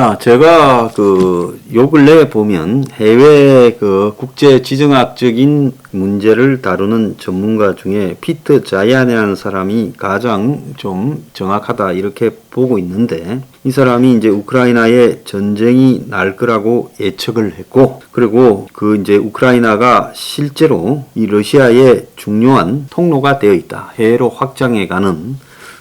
자, 제가 요 근래에 보면 해외 국제 지정학적인 문제를 다루는 전문가 중에 피터 자이안이라는 사람이 가장 좀 정확하다 이렇게 보고 있는데, 이 사람이 이제 우크라이나에 전쟁이 날 거라고 예측을 했고, 그리고 이제 우크라이나가 실제로 이 러시아의 중요한 통로가 되어 있다. 해외로 확장해 가는.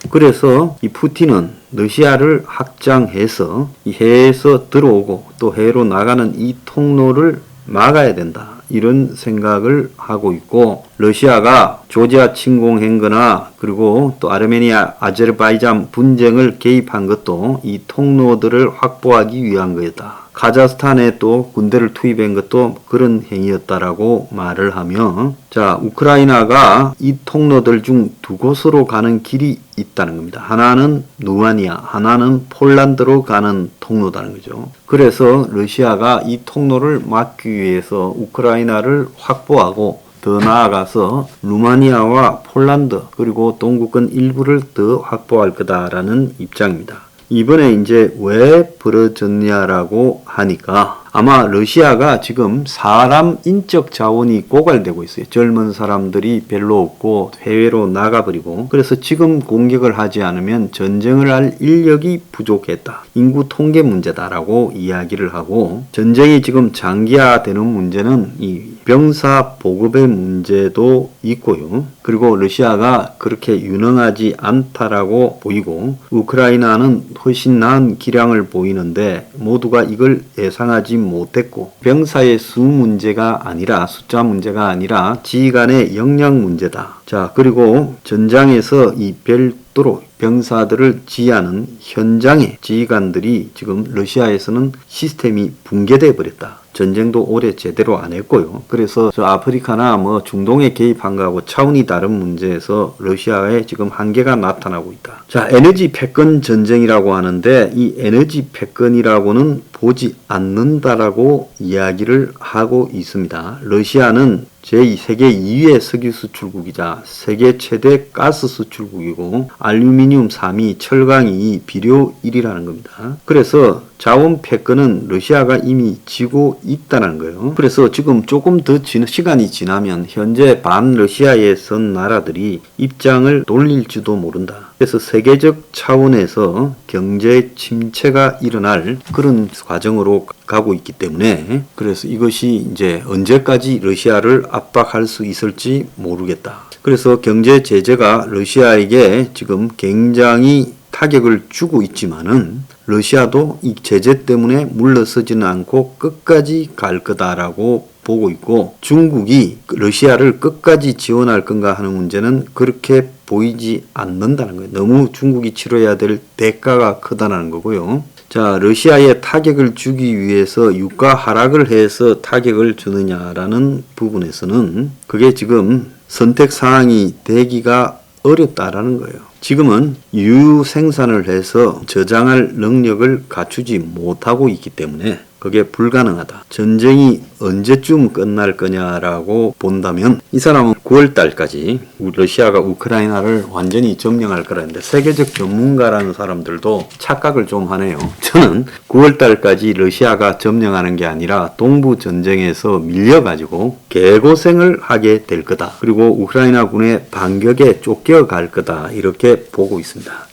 그래서 이 푸틴은 러시아를 확장해서 이 해외에서 들어오고 또 해외로 나가는 이 통로를 막아야 된다. 이런 생각을 하고 있고, 러시아가 조지아 침공한 거나 그리고 또 아르메니아, 아제르바이잔 분쟁을 개입한 것도 이 통로들을 확보하기 위한 거였다. 카자흐스탄에 또 군대를 투입한 것도 그런 행위였다라고 말을 하며, 자, 우크라이나가 이 통로들 중 두 곳으로 가는 길이 있다는 겁니다. 하나는 루마니아, 하나는 폴란드로 가는 통로다는 거죠. 그래서 러시아가 이 통로를 막기 위해서 우크라이나를 확보하고 더 나아가서 루마니아와 폴란드 그리고 동구권 일부를 더 확보할 거다라는 입장입니다. 이번에 이제 왜 벌어졌냐라고 하니까, 아마 러시아가 지금 사람 인적 자원이 고갈되고 있어요. 젊은 사람들이 별로 없고 해외로 나가버리고, 그래서 지금 공격을 하지 않으면 전쟁을 할 인력이 부족했다. 인구 통계 문제다라고 이야기를 하고, 전쟁이 지금 장기화되는 문제는 이 병사 보급의 문제도 있고요. 그리고 러시아가 그렇게 유능하지 않다라고 보이고, 우크라이나는 훨씬 나은 기량을 보이는데 모두가 이걸 예상하지 못했고, 병사의 수 문제가 아니라 숫자 문제가 아니라 지휘관의 역량 문제다. 자, 그리고 전장에서 이 별도로 병사들을 지휘하는 현장의 지휘관들이 지금 러시아에서는 시스템이 붕괴돼 버렸다. 전쟁도 오래 제대로 안 했고요. 그래서 아프리카나 중동에 개입한 거하고 차원이 다른 문제에서 러시아에 지금 한계가 나타나고 있다. 자, 에너지 패권 전쟁이라고 하는데, 이 에너지 패권이라고는 보지 않는다라고 이야기를 하고 있습니다. 러시아는 세계 2위의 석유 수출국이자 세계 최대 가스 수출국이고, 알루미늄 3위, 철강 2위, 비료 1위라는 겁니다. 그래서 자원 패권은 러시아가 이미 지고 있다는 거예요. 그래서 지금 조금 더 시간이 지나면 현재 반러시아에 선 나라들이 입장을 돌릴지도 모른다. 그래서 세계적 차원에서 경제 침체가 일어날 그런 과정으로 가고 있기 때문에, 그래서 이것이 이제 언제까지 러시아를 압박할 수 있을지 모르겠다. 그래서 경제 제재가 러시아에게 지금 굉장히 타격을 주고 있지만은, 러시아도 이 제재 때문에 물러서지는 않고 끝까지 갈 거다라고 보고 있고, 중국이 러시아를 끝까지 지원할 건가 하는 문제는 그렇게 보이지 않는다는 거예요. 너무 중국이 치러야 될 대가가 크다는 거고요. 자, 러시아에 타격을 주기 위해서 유가 하락을 해서 타격을 주느냐라는 부분에서는 그게 지금 선택 사항이 되기가 어렵다라는 거예요. 지금은 유유 생산을 해서 저장할 능력을 갖추지 못하고 있기 때문에 그게 불가능하다. 전쟁이 언제쯤 끝날 거냐라고 본다면, 이 사람은 9월 달까지 러시아가 우크라이나를 완전히 점령할 거라는데, 세계적 전문가라는 사람들도 착각을 좀 하네요. 저는 9월 달까지 러시아가 점령하는 게 아니라 동부 전쟁에서 밀려가지고 개고생을 하게 될 거다. 그리고 우크라이나 군의 반격에 쫓겨갈 거다. 이렇게 보고 있습니다.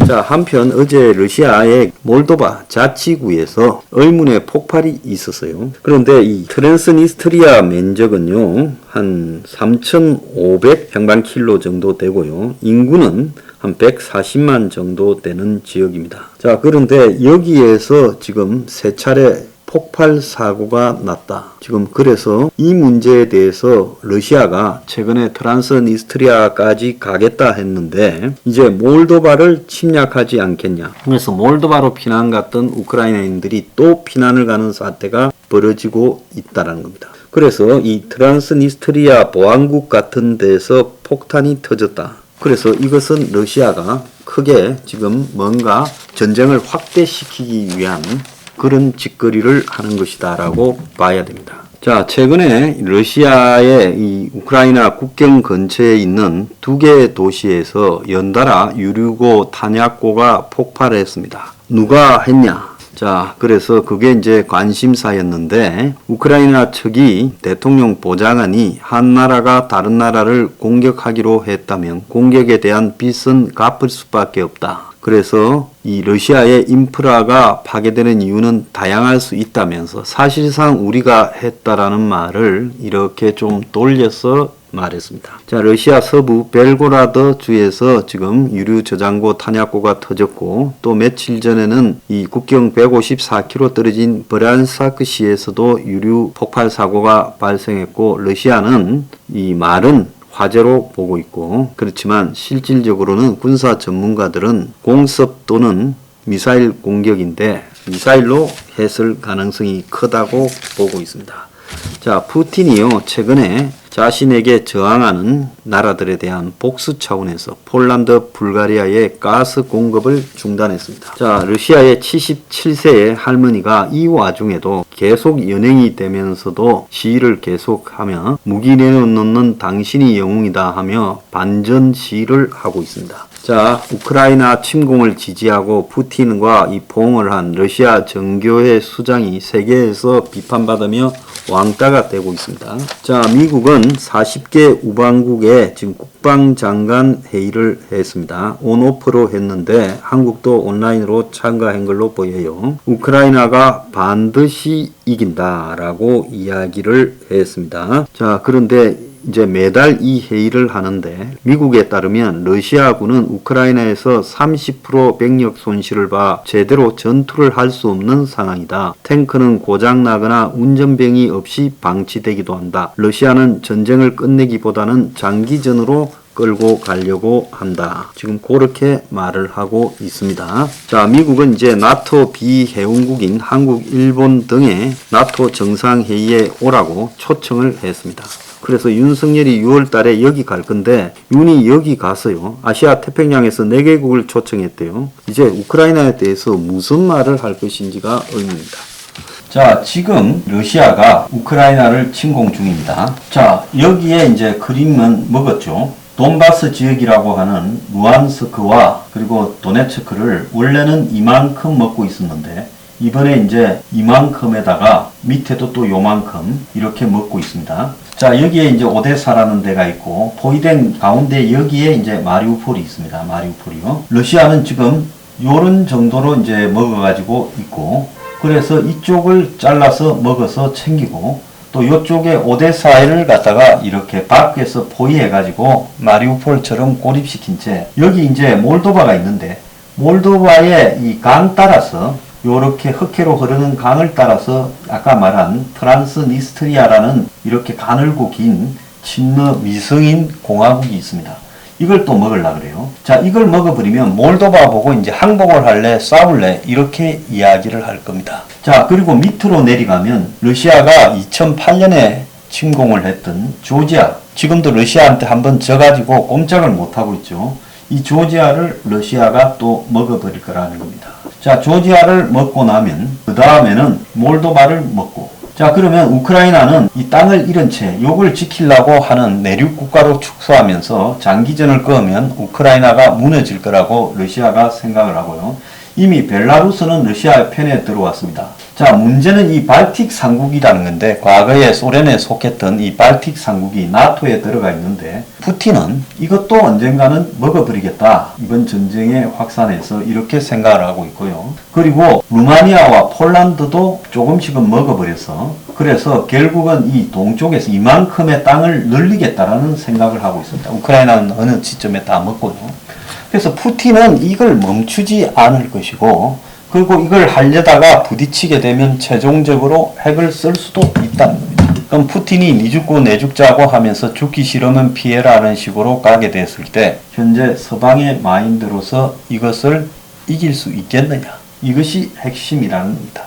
자, 한편 어제 러시아의 몰도바 자치구에서 의문의 폭발이 있었어요. 그런데 이 트랜스니스트리아 면적은요, 한 3,500평방킬로 정도 되고요. 인구는 한 140만 정도 되는 지역입니다. 자, 그런데 여기에서 지금 세 차례 폭발 사고가 났다. 지금 그래서 이 문제에 대해서 러시아가 최근에 트란스니스트리아까지 가겠다 했는데, 이제 몰도바를 침략하지 않겠냐. 그래서 몰도바로 피난 갔던 우크라이나인들이 또 피난을 가는 사태가 벌어지고 있다는 겁니다. 그래서 이 트란스니스트리아 보안국 같은 데서 폭탄이 터졌다. 그래서 이것은 러시아가 크게 지금 뭔가 전쟁을 확대시키기 위한 그런 짓거리를 하는 것이다 라고 봐야 됩니다. 자, 최근에 러시아의 이 우크라이나 국경 근처에 있는 두 개의 도시에서 연달아 유류고 탄약고가 폭발했습니다. 누가 했냐? 자, 그래서 그게 이제 관심사였는데 우크라이나 측이 대통령 보좌관이 한 나라가 다른 나라를 공격하기로 했다면 공격에 대한 빚은 갚을 수밖에 없다. 그래서 이 러시아의 인프라가 파괴되는 이유는 다양할 수 있다면서 사실상 우리가 했다라는 말을 이렇게 좀 돌려서 말했습니다. 자, 러시아 서부 벨고라드 주에서 지금 유류 저장고 탄약고가 터졌고 또 며칠 전에는 이 국경 154km 떨어진 브란사크시에서도 유류 폭발 사고가 발생했고 러시아는 이 말은 화재로 보고 있고 그렇지만 실질적으로는 군사 전문가들은 공습 또는 미사일 공격인데 미사일로 했을 가능성이 크다고 보고 있습니다. 자, 푸틴이요 최근에 자신에게 저항하는 나라들에 대한 복수 차원에서 폴란드, 불가리아의 가스 공급을 중단했습니다. 자, 러시아의 77세의 할머니가 이 와중에도 계속 연행이 되면서도 시위를 계속하며 무기 내놓는 당신이 영웅이다 하며 반전 시위를 하고 있습니다. 자, 우크라이나 침공을 지지하고 푸틴과 이 포옹을 한 러시아 정교회 수장이 세계에서 비판받으며 왕따가 되고 있습니다. 자, 미국은 40개 우방국에 지금 국방장관 회의를 했습니다. 온오프로 했는데 한국도 온라인으로 참가한 걸로 보여요. 우크라이나가 반드시 이긴다라고 이야기를 했습니다. 자, 그런데 이제 매달 이 회의를 하는데 미국에 따르면 러시아군은 우크라이나에서 30% 병력 손실을 봐 제대로 전투를 할 수 없는 상황이다. 탱크는 고장나거나 운전병이 없이 방치되기도 한다. 러시아는 전쟁을 끝내기보다는 장기전으로 끌고 가려고 한다. 지금 그렇게 말을 하고 있습니다. 자, 미국은 이제 나토 비회원국인 한국, 일본 등의 나토 정상회의에 오라고 초청을 했습니다. 그래서 윤석열이 6월 달에 여기 갈 건데 윤이 여기 가서요. 아시아 태평양에서 4개국을 초청했대요. 이제 우크라이나에 대해서 무슨 말을 할 것인지가 의문입니다. 자, 지금 러시아가 우크라이나를 침공 중입니다. 자, 여기에 이제 그림은 먹었죠. 돈바스 지역이라고 하는 루안스크와 그리고 도네츠크를 원래는 이만큼 먹고 있었는데 이번에 이제 이만큼에다가 밑에도 또 요만큼 이렇게 먹고 있습니다. 자, 여기에 이제 오데사라는 데가 있고 포위된 가운데 여기에 이제 마리우폴이 있습니다. 마리우폴이요. 러시아는 지금 요런 정도로 이제 먹어가지고 있고 그래서 이쪽을 잘라서 먹어서 챙기고 또 이쪽에 오데사를 갖다가 이렇게 밖에서 포위해가지고 마리우폴처럼 고립시킨 채 여기 이제 몰도바가 있는데 몰도바의 이 강 따라서 요렇게 흑해로 흐르는 강을 따라서 아까 말한 트란스니스트리아라는 이렇게 가늘고 긴 친러 미성인 공화국이 있습니다. 이걸 또 먹으려고 그래요. 자, 이걸 먹어버리면 몰도바 보고 이제 항복을 할래 싸울래 이렇게 이야기를 할 겁니다. 자, 그리고 밑으로 내려가면 러시아가 2008년에 침공을 했던 조지아, 지금도 러시아한테 한번 져가지고 꼼짝을 못하고 있죠. 이 조지아를 러시아가 또 먹어버릴 거라는 겁니다. 자, 조지아를 먹고 나면 그 다음에는 몰도바를 먹고 자, 그러면 우크라이나는 이 땅을 잃은 채 요걸 지키려고 하는 내륙 국가로 축소하면서 장기전을 끄면 우크라이나가 무너질 거라고 러시아가 생각을 하고요. 이미 벨라루스는 러시아 편에 들어왔습니다. 자, 문제는 이 발틱 상국이라는 건데 과거에 소련에 속했던 이 발틱 상국이 나토에 들어가 있는데 푸틴은 이것도 언젠가는 먹어버리겠다. 이번 전쟁의 확산에서 이렇게 생각을 하고 있고요. 그리고 루마니아와 폴란드도 조금씩은 먹어버려서 그래서 결국은 이 동쪽에서 이만큼의 땅을 늘리겠다라는 생각을 하고 있습니다. 우크라이나는 어느 시점에 다 먹고요. 그래서 푸틴은 이걸 멈추지 않을 것이고 그리고 이걸 하려다가 부딪히게 되면 최종적으로 핵을 쓸 수도 있다는 겁니다. 그럼 푸틴이 니 죽고 내 죽자고 하면서 죽기 싫으면 피해라는 식으로 가게 됐을 때 현재 서방의 마인드로서 이것을 이길 수 있겠느냐. 이것이 핵심이라는 겁니다.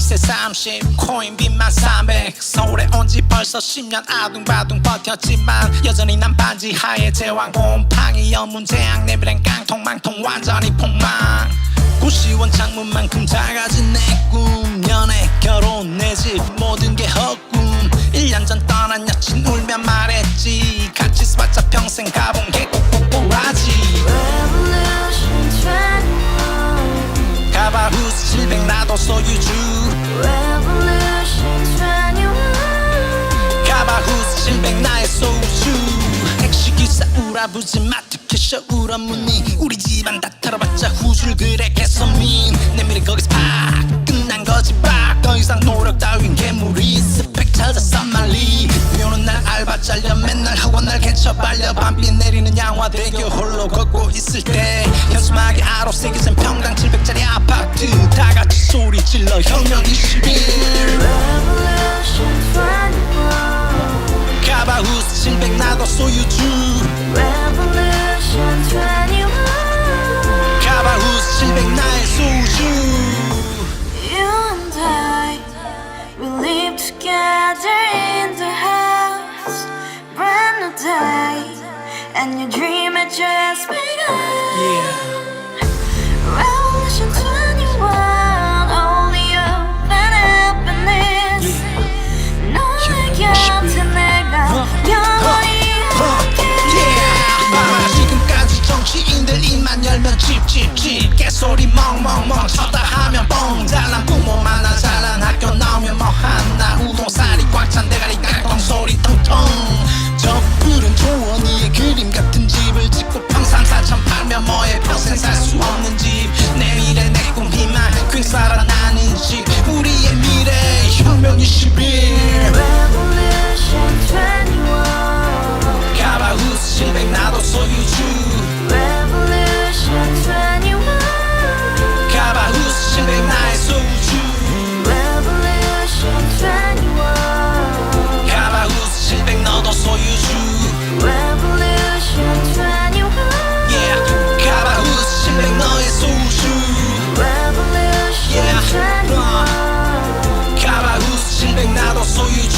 월세 30 코인 빚만 300 서울에 온 지 벌써 10년 아둥바둥 버텼지만 여전히 난 반지 하에 제왕 곰팡이 연문제약 내비랭 깡통 망통 완전히 폭망 고시원 창문만큼 작아진 내 꿈 연애 결혼 내 집 모든 게 헛꿈 1년 전 떠난 여친 울며 말했지 같이 써봤자 평생 가본 게 꼭꼭꼭하지 Revolution 21 가바후스 700 나도 소유주 Revolution 21 가바후스 700 나의 소주 택시기사 우라부지 마트 캐셔 울어무니 우리 집안 다 털어봤자 후줄 그래 개선민 내밀이 거기서 팍 끝난 거지 팍더 이상 노력 따윈 괴물이 스펙 찾아서 말리 비오는 날 알바 잘려 맨날 학원 날 개쳐 발려 밤비 내리는 양화대교 홀로 걷고 있을 때 현수막에 아로 새겨진 평당 700짜리 아파트 다같이 소리 질러 혁명 21 Revolution 21 가바후스 700 나도 소유주 Revolution 21 가바후스 700 나의 소주 You and I, we live together in the house. Brand new day, and your dream had just begun. Yeah. Revolution 21, only hope and happiness. 너의 곁에 내가 영원히 Yeah. 지금까지 정치인들 입만 열면 찝찝찝 개소리 멍멍멍 쳐다 하면 뻥 잘난 부모 만나 잘난 학교 나오면 뭐 하나 우동살이 꽉 찬 대가리 깡통 소리 통통 저 푸른 조원이의 그림 같은 집을 짓고 평상사천 팔면 뭐해 평생 살 수 없는 집 내 미래 내 꿈 희망 그 살아나는 집 우리의 미래 혁명 21 Revolution 21 가바후스 700 나도 소유주 Revolution 21 가바후스 700 나의 소주 Revolution 21 가바후스 700 너도 소유주 Revolution 21 Yeah 가바후스 700 너의 소주 Revolution Yeah 21 가바후스 700 나도 소유주